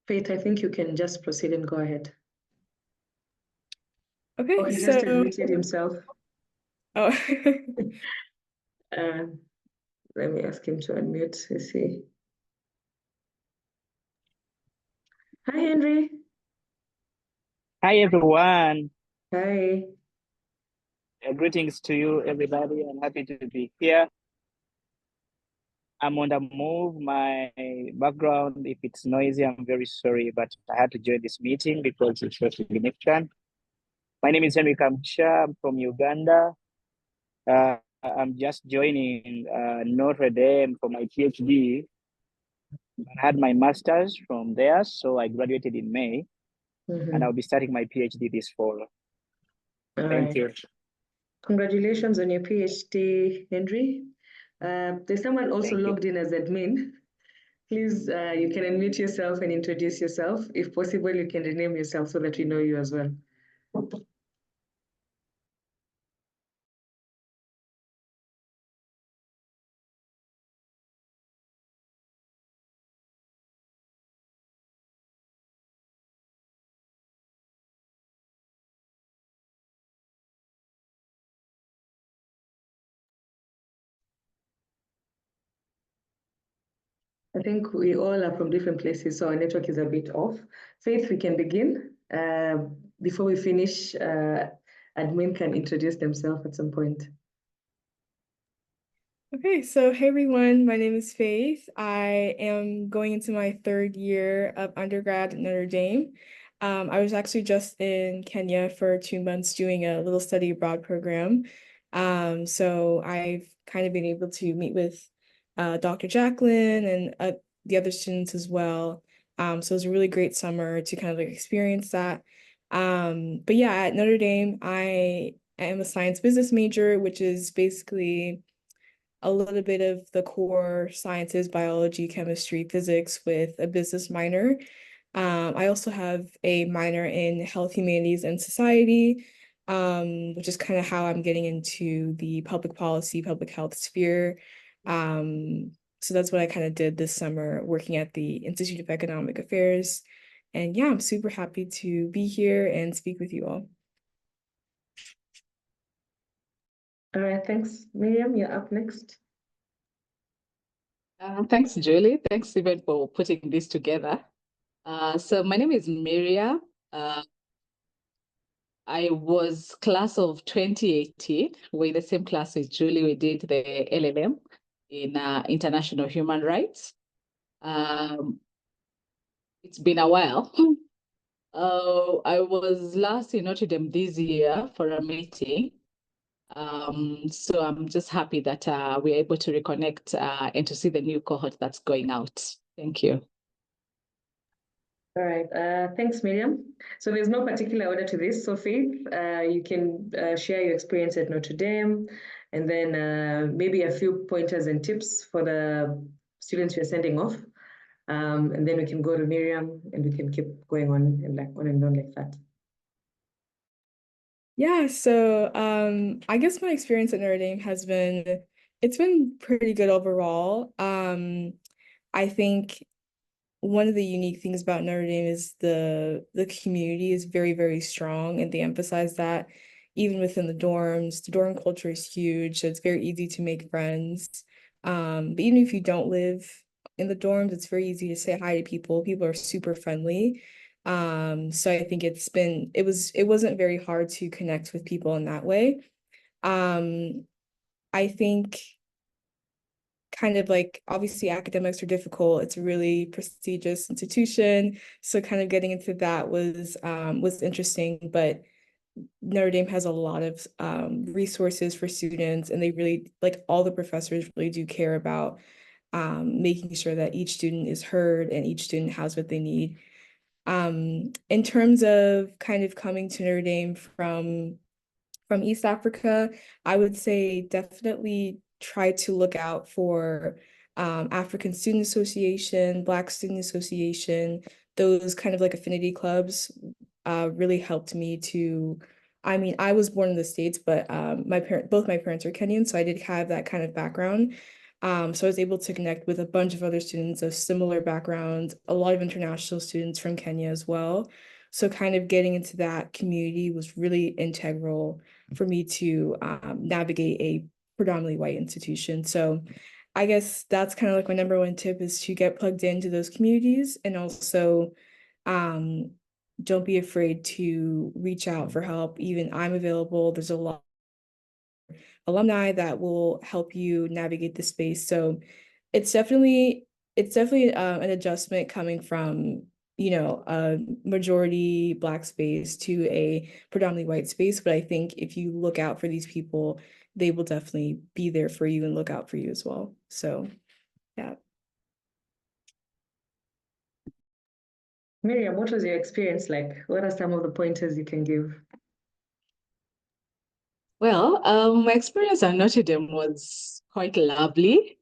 Faith, I think you can just proceed and go ahead. Okay, Oh, he just admitted himself. Oh. Let me ask him to unmute. Let's see. Hi, Henry. Hi, everyone. Hi. Greetings to you, everybody. I'm happy to be here. I'm on the move. My background, if it's noisy, I'm very sorry, but I had to join this meeting because it's very significant. My name is Henry Kamcha. I'm from Uganda. I'm just joining Notre Dame for my PhD. I had my master's from there, so I graduated in May, and I'll be starting my PhD this fall. Thank you. Congratulations on your PhD, Henry. There's someone also logged in as admin. Please, you can unmute yourself and introduce yourself. If possible, you can rename yourself so that we know you as well. I think we all are from different places, so our network is a bit off. Faith, we can begin. Before we finish, admin can introduce themselves at some point. Okay, so hey everyone, my name is Faith. I am going into my third year of undergrad at Notre Dame. I was actually just in Kenya for 2 months doing a little study abroad program. So I've kind of been able to meet with Dr. Jacqueline and the other students as well. So it was a really great summer to kind of like experience that. But yeah, at Notre Dame, I am a science business major, which is basically a little bit of the core sciences, biology, chemistry, physics with a business minor. I also have a minor in health, humanities, and society, which is kind of how I'm getting into the public policy, public health sphere. So that's what I kind of did this summer, working at the Institute of Economic Affairs. And yeah, I'm super happy to be here and speak with you all. All right, thanks. Miriam, you're up next. Thanks, Julie. Thanks even for putting this together. So my name is Miriam. I was class of 2018. We're in the same class with Julie. We did the LLM in international human rights. It's been a while. I was last in Notre Dame this year for a meeting. So I'm just happy that we're able to reconnect and to see the new cohort that's going out. Thank you. All right, thanks, Miriam. So there's no particular order to this. So Faith, you can share your experience at Notre Dame, and then maybe a few pointers and tips for the students you're sending off. And then we can go to Miriam and we can keep going on and on like that. Yeah, so I guess my experience at Notre Dame it's been pretty good overall. I think one of the unique things about Notre Dame is the community is very, very strong, and they emphasize that even within the dorms. The dorm culture is huge, so it's very easy to make friends. But even if you don't live in the dorms, it's very easy to say hi to people. People are super friendly. So I think it wasn't very hard to connect with people in that way. I think kind of like, obviously academics are difficult. It's a really prestigious institution. So kind of getting into that was interesting, but Notre Dame has a lot of resources for students, and they really, like, all the professors really do care about making sure that each student is heard and each student has what they need. In terms of kind of coming to Notre Dame from East Africa, I would say definitely try to look out for African Student Association, Black Student Association. Those kind of like affinity clubs really helped me to, I mean, I was born in the States, but both my parents are Kenyan, so I did have that kind of background. So I was able to connect with a bunch of other students of similar backgrounds, a lot of international students from Kenya as well. So kind of getting into that community was really integral for me to navigate a predominantly white institution. So I guess that's kind of like my number one tip, is to get plugged into those communities, and also don't be afraid to reach out for help. Even I'm available. There's a lot of alumni that will help you navigate the space. So it's definitely an adjustment coming from, you know, a majority Black space to a predominantly white space. But I think if you look out for these people, they will definitely be there for you and look out for you as well. So yeah. Miriam, what was your experience like? What are some of the pointers you can give? Well, my experience at Notre Dame was quite lovely.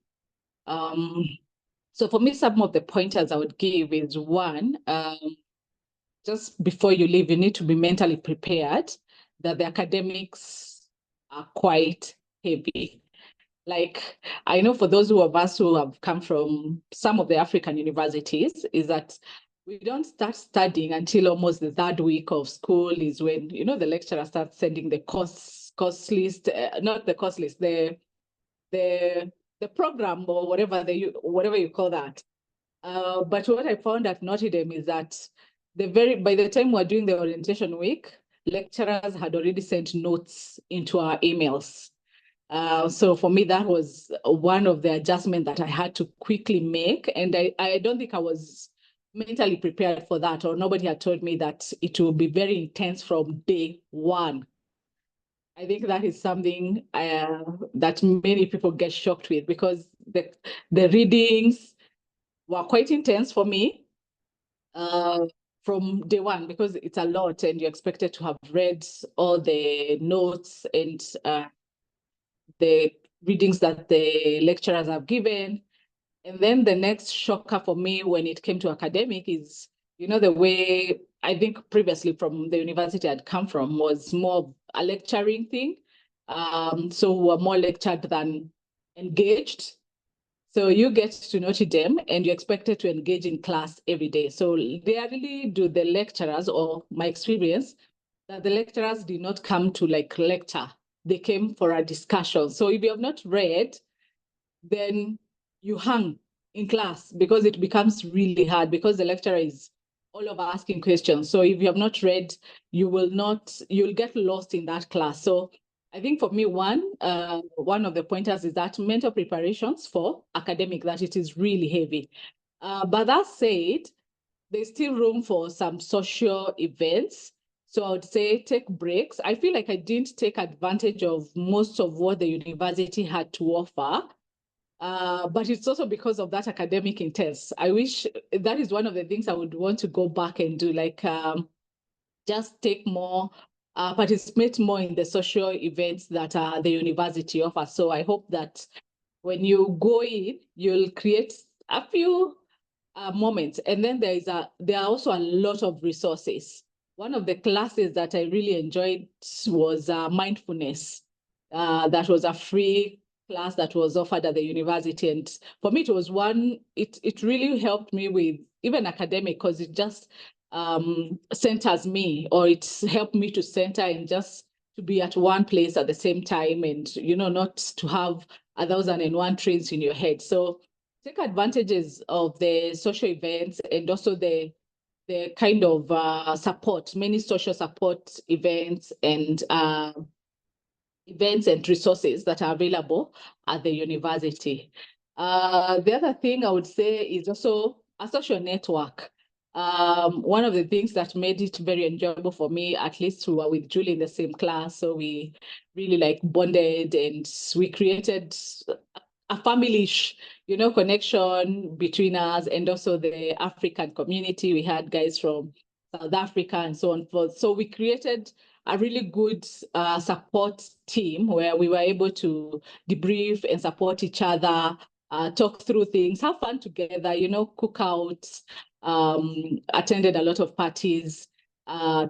So for me, some of the pointers I would give is one, just before you leave, you need to be mentally prepared that the academics are quite heavy. Like, I know for those of us who have come from some of the African universities, is that we don't start studying until almost the third week of school, is when, you know, the lecturer starts sending the course list, not the course list, the program, or whatever you call that. But what I found at Notre Dame is that by the time we're doing the orientation week, lecturers had already sent notes into our emails. So for me, that was one of the adjustments that I had to quickly make. And I don't think I was mentally prepared for that, or nobody had told me that it will be very intense from day one. I think that is something that many people get shocked with, because the readings were quite intense for me from day one, because it's a lot and you're expected to have read all the notes and the readings that the lecturers have given. And then the next shocker for me when it came to academic is, you know, the way I think previously from the university I'd come from was more a lecturing thing. So we're more lectured than engaged. So you get to Notre Dame and you're expected to engage in class every day. So they really do, the lecturers, or my experience, that the lecturers did not come to like lecture. They came for a discussion. So if you have not read, then you hang in class, because it becomes really hard, because the lecturer is all over asking questions. So if you have not read, you'll get lost in that class. So I think for me, one of the pointers is that mental preparations for academic, that it is really heavy. But that said, there's still room for some social events. So I would say take breaks. I feel like I didn't take advantage of most of what the university had to offer. But it's also because of that academic intense. I wish that is one of the things I would want to go back and do, like just take more, participate more in the social events that the university offers. So I hope that when you go in, you'll create a few moments. And then there are also a lot of resources. One of the classes that I really enjoyed was mindfulness. That was a free class that was offered at the university. And for me, it was it really helped me with even academic, because it just centers me, or it's helped me to center and just to be at one place at the same time, and, you know, not to have 1,001 trains in your head. So take advantages of the social events, and also the kind of support, many social support events and resources that are available at the university. The other thing I would say is also a social network. One of the things that made it very enjoyable for me, at least we were with Julie in the same class, so we really like bonded, and we created a family-ish, you know, connection between us, and also the African community. We had guys from South Africa and so on forth. So we created a really good support team where we were able to debrief and support each other, talk through things, have fun together, you know, cookouts, attended a lot of parties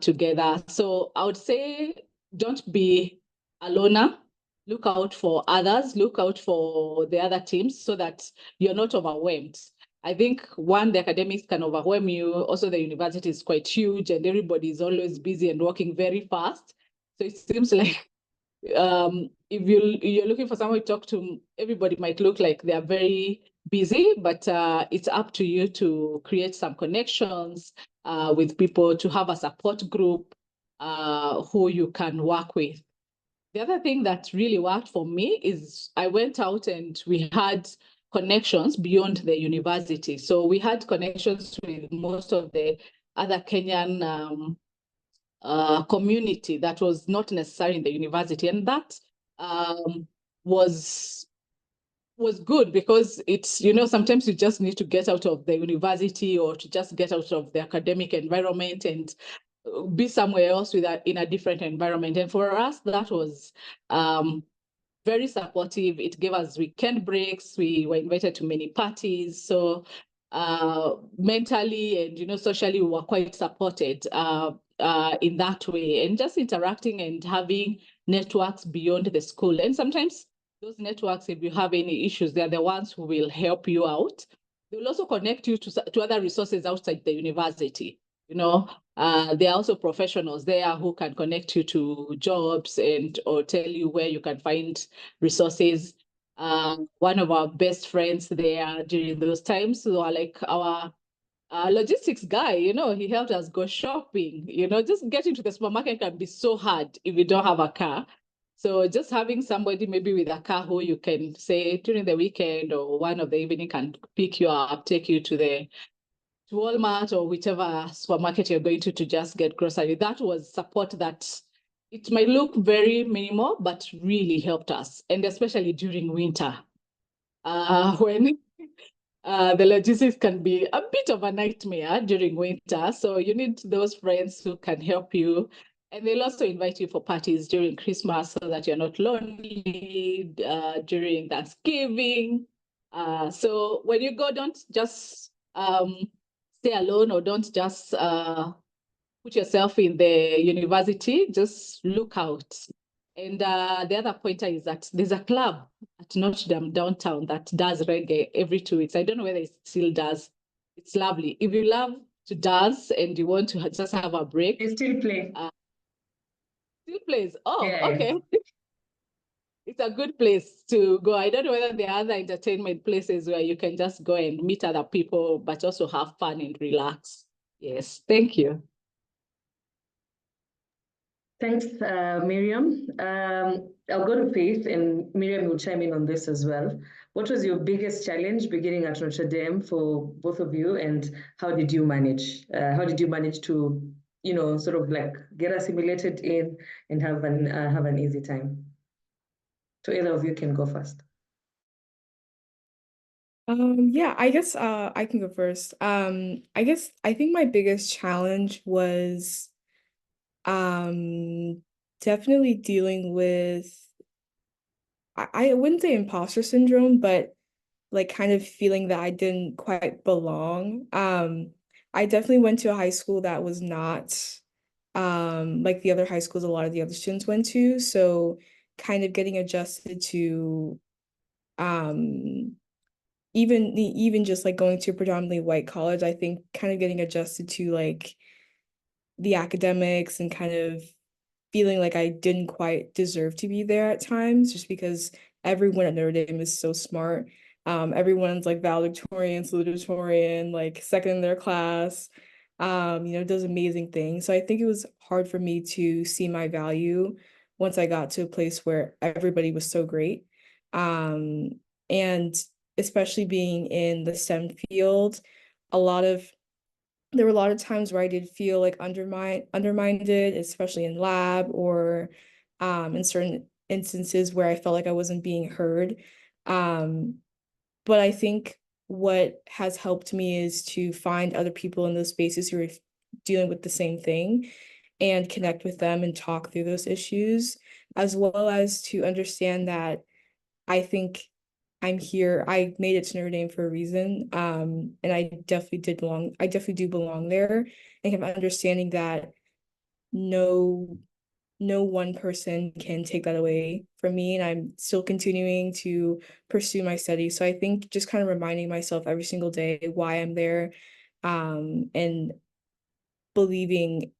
together. So I would say don't be a loner. look out for others, look out for the other teams so that you're not overwhelmed. I think one, the academics can overwhelm you. Also, the university is quite huge and everybody is always busy and working very fast. So it seems like if you're looking for someone to talk to, everybody might look like they're very busy, but it's up to you to create some connections with people, to have a support group who you can work with. The other thing that really worked for me is I went out and we had connections beyond the university. So we had connections with most of the other Kenyan community that was not necessarily in the university. And that was good because it's, sometimes you just need to get out of the university or to just get out of the academic environment and be somewhere else in a different environment. And for us, that was very supportive. It gave us weekend breaks. We were invited to many parties. So mentally and, socially, we were quite supported in that way. And just interacting and having networks beyond the school. And sometimes those networks, if you have any issues, they're the ones who will help you out. They will also connect you to other resources outside the university. There are also professionals there who can connect you to jobs or tell you where you can find resources. One of our best friends there during those times were like our logistics guy. He helped us go shopping. Just getting to the supermarket can be so hard if you don't have a car. So just having somebody maybe with a car who you can say during the weekend or one of the evening can pick you up, take you to Walmart or whichever supermarket you're going to just get grocery. That was support that it might look very minimal, but really helped us. And especially during winter, when the logistics can be a bit of a nightmare during winter. So you need those friends who can help you. And they'll also invite you for parties during Christmas so that you're not lonely, during Thanksgiving. So when you go, don't just stay alone or don't just put yourself in the university, just look out. And the other pointer is that there's a club at Notre Dame downtown that does reggae every 2 weeks. I don't know whether it still does. It's lovely. If you love to dance and you want to just have a break. They still play. Still plays. Oh, Yeah. okay. It's a good place to go. I don't know whether there are other entertainment places where you can just go and meet other people, but also have fun and relax. Yes, thank you. Thanks, Miriam. I'll go to Faith, and Miriam will chime in on this as well. What was your biggest challenge beginning at Notre Dame for both of you, and how did you manage? How did you manage to, sort of like get assimilated in and have an easy time? So either of you can go first. Yeah, I guess I can go first. I think my biggest challenge was definitely dealing with I wouldn't say imposter syndrome, but like kind of feeling that I didn't quite belong. I definitely went to a high school that was not like the other high schools a lot of the other students went to. So kind of getting adjusted to um even just like going to a predominantly white college, I think kind of getting adjusted to like the academics and kind of feeling like I didn't quite deserve to be there at times just because everyone at Notre Dame is so smart. Everyone's like valedictorian, salutatorian, like second in their class, does amazing things. So I think it was hard for me to see my value once I got to a place where everybody was so great. And especially being in the STEM field, a lot of there were a lot of times where I did feel like undermined, especially in lab or in certain instances where I felt like I wasn't being heard. But I think what has helped me is to find other people in those spaces who are dealing with the same thing and connect with them and talk through those issues, as well as to understand that I think I'm here. I made it to Notre Dame for a reason. And I definitely did belong. I definitely do belong there. And have understanding that no no one person can take that away from me, and I'm still continuing to pursue my studies. So I think just kind of reminding myself every single day why I'm there, and believing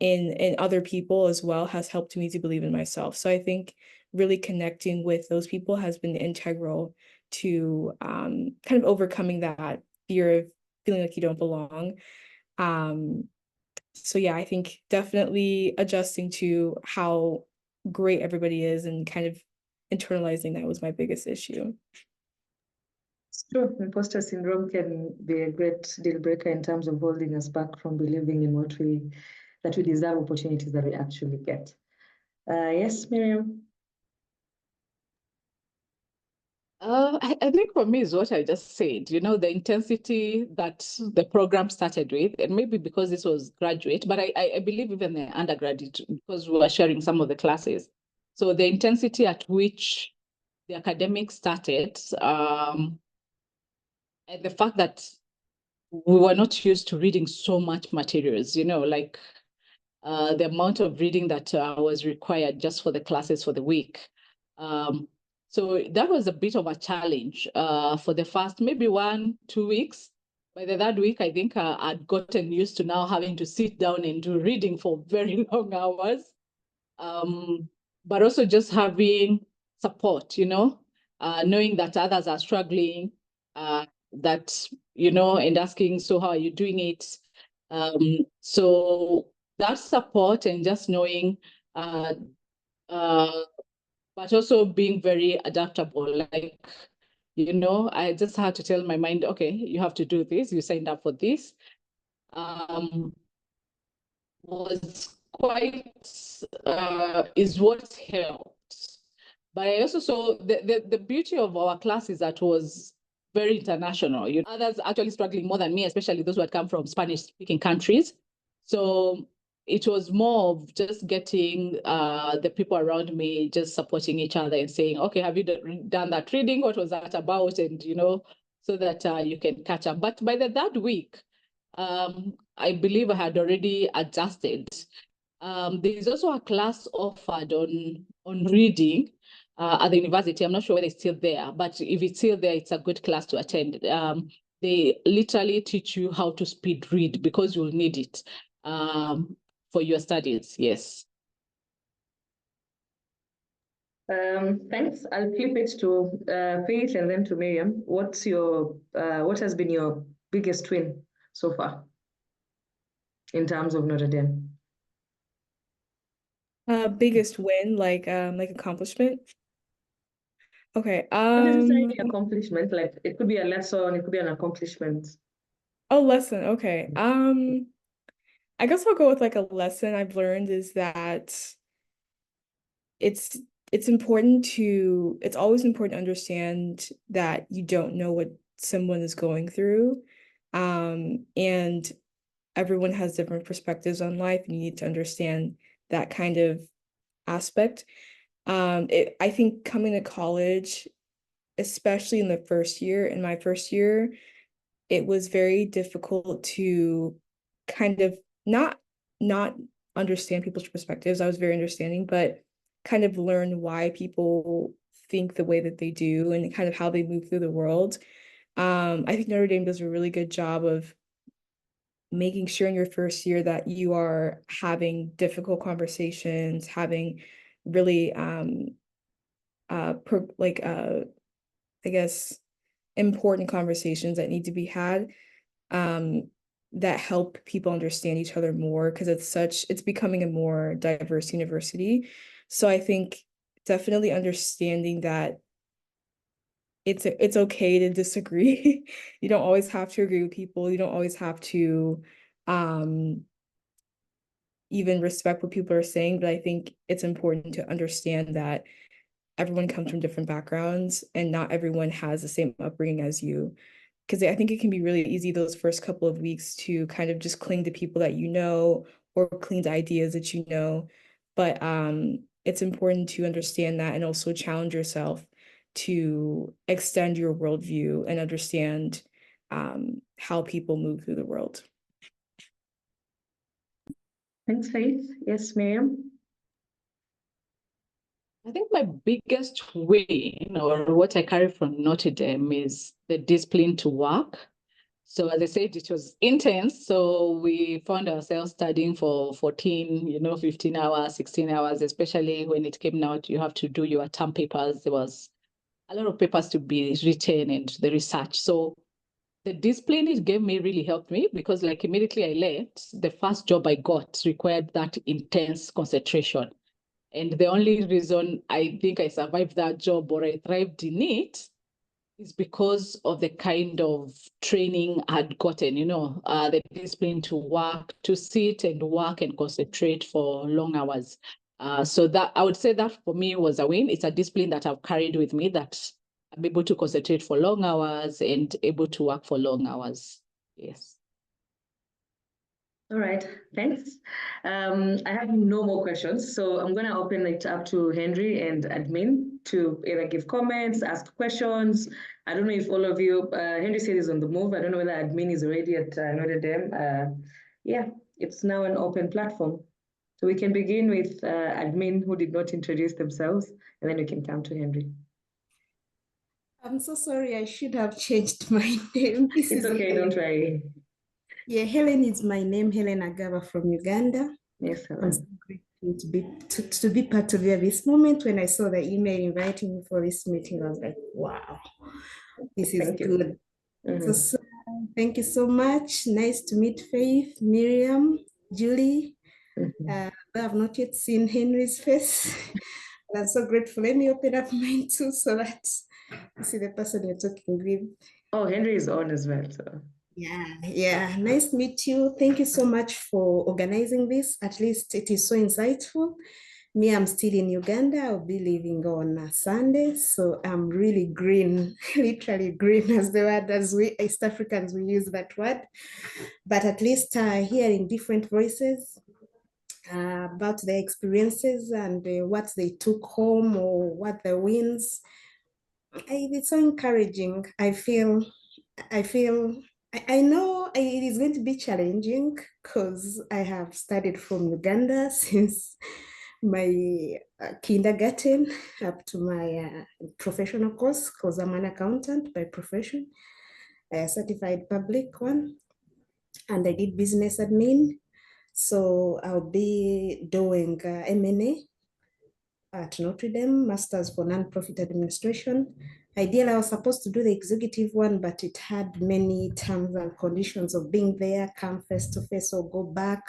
in other people as well has helped me to believe in myself. So I think really connecting with those people has been integral to kind of overcoming that fear of feeling like you don't belong. So yeah, I think definitely adjusting to how great everybody is and kind of internalizing that was my biggest issue. It's true. Imposter syndrome can be a great deal breaker in terms of holding us back from believing in that we deserve opportunities that we actually get. Yes, Miriam. I think for me is what I just said, the intensity that the program started with, and maybe because this was graduate, but I believe even the undergraduate, because we were sharing some of the classes. So the intensity at which the academics started, and the fact that we were not used to reading so much materials, like the amount of reading that was required just for the classes for the week. So that was a bit of a challenge for the first maybe 1-2 weeks. By the third week, I think I'd gotten used to now having to sit down and do reading for very long hours. But also just having support, knowing that others are struggling, and asking, so how are you doing it? So that support and just knowing, but also being very adaptable. Like, I just had to tell my mind, okay, you have to do this. You signed up for this. Was quite, is what helped. But I also saw the beauty of our class is that was very international. Others actually struggling more than me, especially those who had come from Spanish-speaking countries. So it was more of just getting the people around me just supporting each other and saying, okay, have you done that reading? What was that about? And, so that you can catch up. But by the third week, I believe I had already adjusted. There is also a class offered on reading at the university. I'm not sure whether it's still there, but if it's still there, it's a good class to attend. They literally teach you how to speed read because you'll need it for your studies. Yes. Thanks. I'll flip it to Faith and then to Miriam. What has been your biggest win so far in terms of Notre Dame? Biggest win, like accomplishment. Okay. Not necessarily accomplishment, like it could be a lesson, it could be an accomplishment. Oh, lesson. Okay. I guess I'll go with like a lesson I've learned is that it's always important to understand that you don't know what someone is going through. And everyone has different perspectives on life, and you need to understand that kind of aspect. I think coming to college, especially in my first year, it was very difficult to kind of not understand people's perspectives. I was very understanding, but kind of learn why people think the way that they do and kind of how they move through the world. I think Notre Dame does a really good job of making sure in your first year that you are having difficult conversations, having really I guess important conversations that need to be had, that help people understand each other more, because it's becoming a more diverse university. So I think definitely understanding that it's okay to disagree. You don't always have to agree with people. You don't always have to even respect what people are saying, but I think it's important to understand that everyone comes from different backgrounds and not everyone has the same upbringing as you. Because I think it can be really easy those first couple of weeks to kind of just cling to people that you know or cling to ideas that you know. But it's important to understand that and also challenge yourself to extend your worldview and understand how people move through the world. Thanks, Faith. Yes, Miriam. I think my biggest win or what I carry from Notre Dame is the discipline to work. So as I said, it was intense. So we found ourselves studying for 14, 15 hours, 16 hours, especially when it came out, you have to do your term papers. There was a lot of papers to be written and the research. So the discipline it gave me really helped me because like immediately I left, the first job I got required that intense concentration. And the only reason I think I survived that job or I thrived in it is because of the kind of training I'd gotten, the discipline to work, to sit and work and concentrate for long hours. So that I would say that for me was a win. It's a discipline that I've carried with me that I'm able to concentrate for long hours and able to work for long hours. Yes. All right, thanks. I have no more questions, so I'm going to open it up to Henry and admin to either give comments, ask questions. I don't know if all of you, Henry said he's on the move. I don't know whether admin is already at Notre Dame. Yeah, it's now an open platform. So we can begin with admin who did not introduce themselves, and then we can come to Henry. I'm so sorry, I should have changed my name. It's okay, don't worry. Yeah, Helen is my name, Helen Agaba from Uganda. Yes, I'm Helen. so grateful to be part of this moment. When I saw the email inviting me for this meeting, I was like, wow, this is good. So thank you so much. Nice to meet Faith, Miriam, Julie. I have not yet seen Henry's face. I'm so grateful. Let me open up mine too so that you see the person you're talking with. Oh, Henry is on as well. So. Yeah. Nice to meet you. Thank you so much for organizing this. At least it is so insightful. Me, I'm still in Uganda. I'll be leaving on Sunday. So I'm really green, literally green as the word, as we East Africans, we use that word. But at least hearing different voices about their experiences and what they took home or what the wins, it's so encouraging. I know it is going to be challenging because I have studied from Uganda since my kindergarten up to my professional course, because I'm an accountant by profession, a certified public one, and I did business admin. So I'll be doing M&A at Notre Dame, Masters for Nonprofit Administration. Ideally, I was supposed to do the executive one, but it had many terms and conditions of being there, come face to face or go back,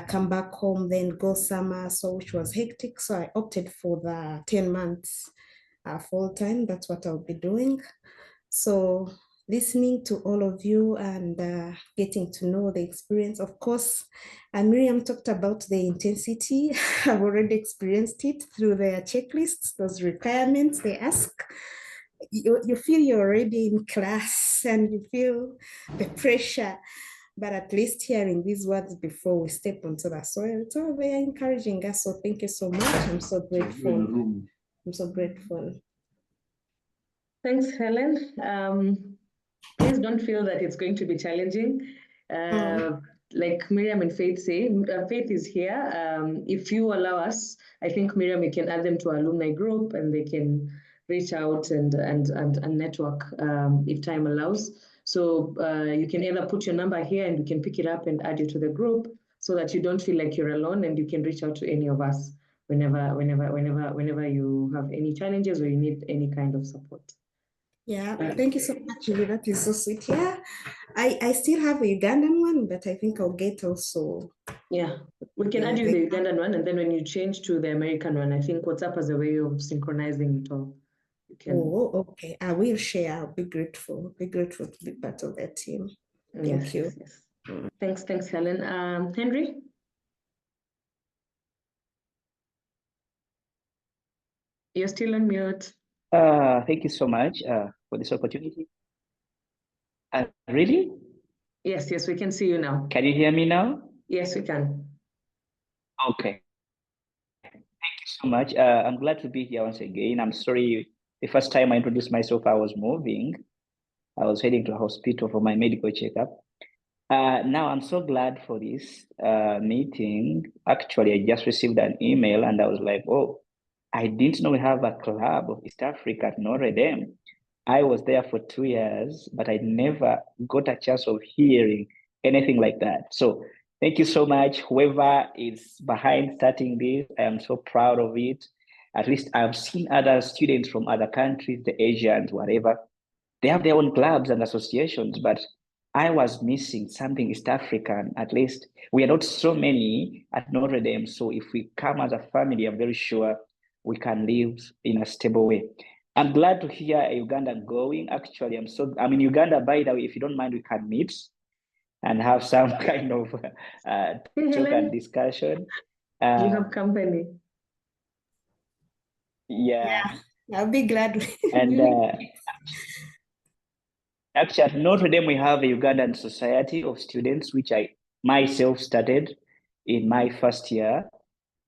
come back home, then go summer, so which was hectic. So I opted for the 10 months full time. That's what I'll be doing. So listening to all of you and getting to know the experience. Of course, Miriam talked about the intensity. I've already experienced it through their checklists, those requirements they ask. You feel you're already in class and you feel the pressure, but at least hearing these words before we step onto the soil, it's all very encouraging us. So thank you so much. I'm so grateful. I'm so grateful. Thanks, Helen. Please don't feel that it's going to be challenging. Like Miriam and Faith say, Faith is here. If you allow us, I think Miriam, we can add them to our alumni group and they can reach out and network if time allows. So you can either put your number here and we can pick it up and add you to the group so that you don't feel like you're alone and you can reach out to any of us whenever you have any challenges or you need any kind of support. Yeah, thank you so much, Julie. That is so sweet. Yeah, I still have a Ugandan one, but I think I'll get also. Yeah, we can add you the Ugandan one, and then when you change to the American one, I think WhatsApp has a way of synchronizing it all. You can... Oh, okay. I will share. I'll be grateful. Be grateful to be part of that team. Thank you. Yes. Thanks, Helen. Henry? You're still on mute. Thank you so much for this opportunity. Really? Yes, we can see you now. Can you hear me now? Yes, we can. Okay. Thank you so much. I'm glad to be here once again. I'm sorry, the first time I introduced myself, I was moving. I was heading to a hospital for my medical checkup. Now I'm so glad for this meeting. Actually, I just received an email and I was like, oh, I didn't know we have a club of East Africa at notredame. I was there for 2 years, but I never got a chance of hearing anything like that. So thank you so much. Whoever is behind starting this, I am so proud of it. At least I've seen other students from other countries, the Asians, whatever. They have their own clubs and associations, but I was missing something East African. At least we are not so many at Notre Dame. So if we come as a family, I'm very sure we can live in a stable way. I'm glad to hear Uganda going. Actually, I'm in Uganda, by the way. If you don't mind, we can meet and have some kind of Hey, talk and Helen, discussion. you have company. Yeah. I'll be glad. And actually, at Notre Dame, we have a Ugandan Society of Students, which I myself started in my first year,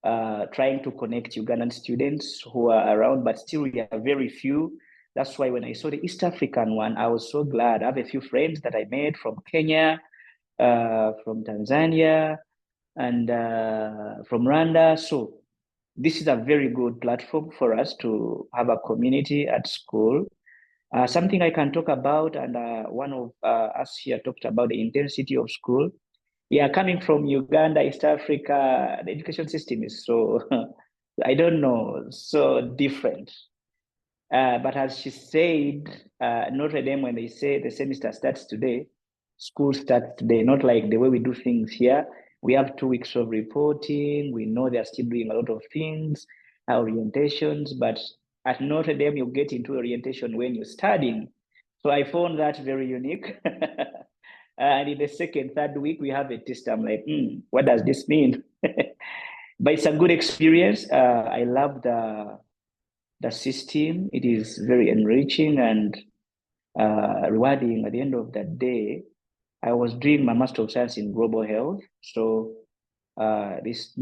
trying to connect Ugandan students who are around, but still we are very few. That's why when I saw the East African one, I was so glad. I have a few friends that I made from Kenya, from Tanzania, and from Rwanda. So this is a very good platform for us to have a community at school. Something I can talk about, and one of us here talked about the intensity of school. Yeah, coming from Uganda, East Africa, the education system is so, I don't know, so different. But as she said, Notre Dame, when they say the semester starts today, school starts today, not like the way we do things here. We have 2 weeks of reporting. We know they're still doing a lot of things, orientations, but at Notre Dame, you get into orientation when you're studying. So I found that very unique. And in the second, third week, we have a test. I'm like, what does this mean? But it's a good experience. I love the system. It is very enriching and rewarding. At the end of the day, I was doing my Master of Science in Global Health. So this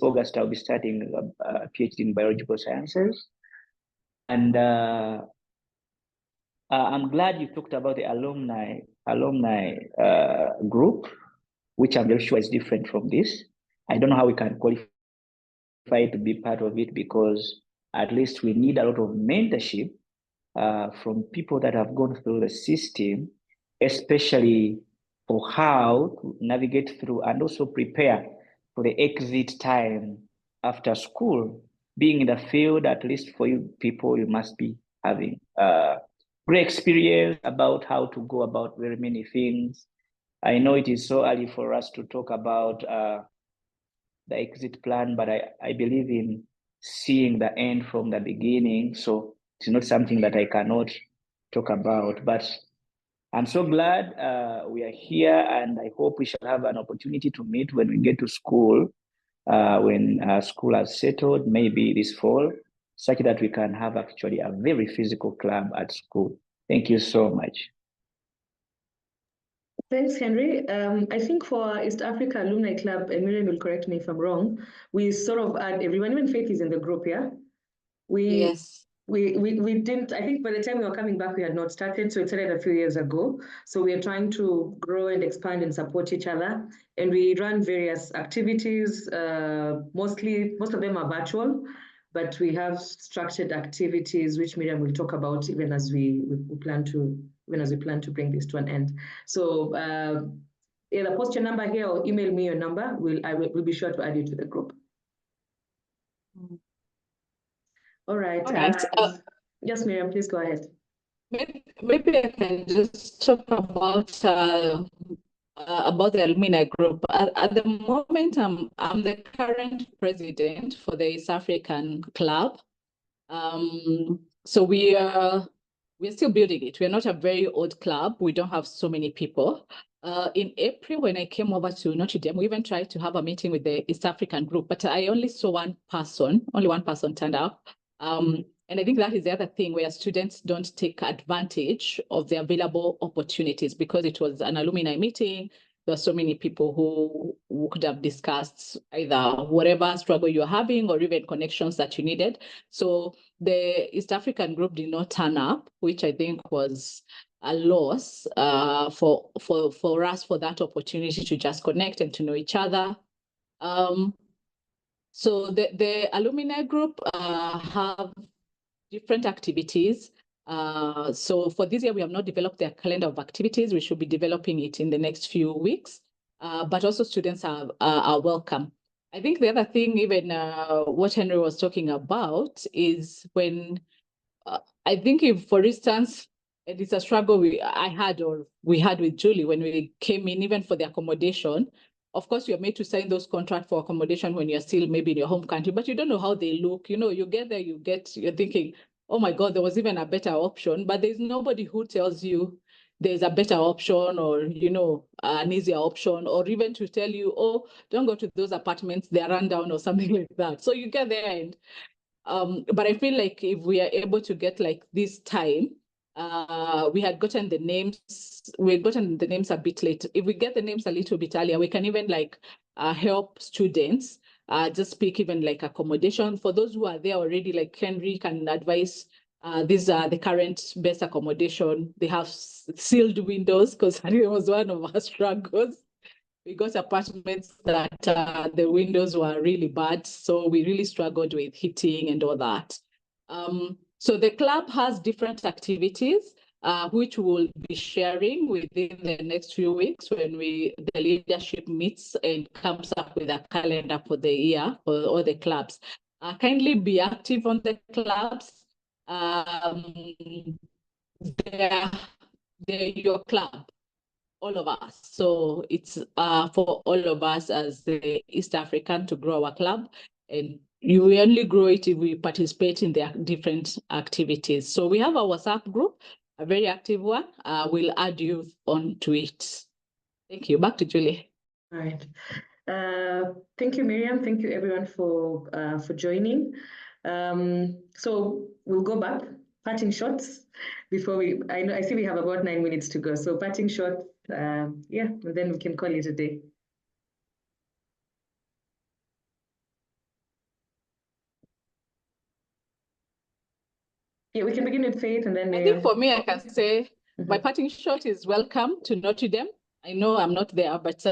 August, I'll be starting a PhD in Biological Sciences. And I'm glad you talked about the alumni group, which I'm very sure is different from this. I don't know how we can qualify to be part of it, because at least we need a lot of mentorship from people that have gone through the system, especially for how to navigate through and also prepare for the exit time after school. Being in the field, at least for you people, you must be having great experience about how to go about very many things. I know it is so early for us to talk about the exit plan, but I believe in seeing the end from the beginning. So it's not something that I cannot talk about, but I'm so glad we are here, and I hope we shall have an opportunity to meet when we get to school, when school has settled, maybe this fall, such that we can have actually a very physical club at school. Thank you so much. Thanks, Henry. I think for East Africa Alumni Club, and Miriam will correct me if I'm wrong, we sort of add everyone, even Faith is in the group, yeah? Yes. We didn't, I think by the time we were coming back, we had not started. So it started a few years ago. So we are trying to grow and expand and support each other. And we run various activities. Most of them are virtual, but we have structured activities, which Miriam will talk about even as we plan to bring this to an end. So either post your number here or email me your number. We'll be sure to add you to the group. All right. All right. Yes, Miriam, please go ahead. Maybe I can just talk about the alumni group. At the moment, I'm the current president for the East African Club. So we're still building it. We're not a very old club. We don't have so many people. In April, when I came over to Notre Dame, we even tried to have a meeting with the East African group, but I only saw only one person turned up. And I think that is the other thing where students don't take advantage of the available opportunities, because it was an alumni meeting. There are so many people who could have discussed either whatever struggle you're having or even connections that you needed. So the East African group did not turn up, which I think was a loss for us, for that opportunity to just connect and to know each other. So the alumni group have different activities. So for this year, we have not developed their calendar of activities. We should be developing it in the next few weeks. But also students are welcome. I think the other thing, even what Henry was talking about, is when I think if, for instance, and it's a struggle we had with Julie when we came in, even for the accommodation. Of course, you're made to sign those contracts for accommodation when you're still maybe in your home country, but you don't know how they look. You know, you get there, you're thinking, oh my God, there was even a better option, but there's nobody who tells you there's a better option or, you know, an easier option, or even to tell you, oh, don't go to those apartments, they're run down or something like that. So you get there and but I feel like if we are able to get like this time, we had gotten the names a bit late. If we get the names a little bit earlier, we can even like help students just pick even like accommodation. For those who are there already, like Henry can advise, these are the current best accommodation. They have sealed windows because it was one of our struggles. We got apartments that the windows were really bad, so we really struggled with heating and all that. So the club has different activities, which we'll be sharing within the next few weeks when the leadership meets and comes up with a calendar for the year for all the clubs. Kindly be active on the clubs. They're your club, all of us. So it's for all of us as the East African to grow our club. And you only grow it if we participate in the different activities. So we have our WhatsApp group, a very active one. We'll add you onto it. Thank you. Back to Julie. All right. Thank you, Miriam. Thank you, everyone, for joining. So we'll go back. Parting shots before I see we have about 9 minutes to go. So parting shots, yeah, and then we can call it a day. Yeah, we can begin with Faith and then Miriam. I think for me, I can say my parting shot is welcome to Notre Dame. I know I'm not there, but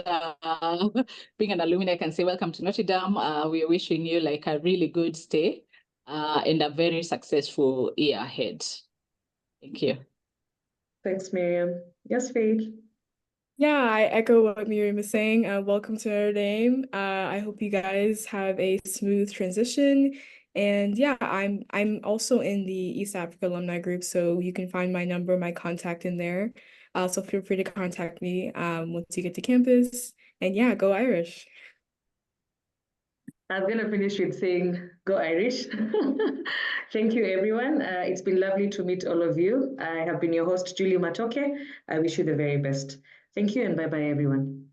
being an alumni, I can say welcome to Notre Dame. We're wishing you like a really good stay and a very successful year ahead. Thank you. Thanks, Miriam. Yes, Faith. Yeah, I echo what Miriam is saying. Welcome to Notre Dame. I hope you guys have a smooth transition. And yeah, I'm also in the East Africa alumni group, so you can find my number, my contact in there. So feel free to contact me once you get to campus. And yeah, go Irish. I'm going to finish with saying, go Irish. Thank you, everyone. It's been lovely to meet all of you. I have been your host, Julie Matoke. I wish you the very best. Thank you and bye-bye, everyone.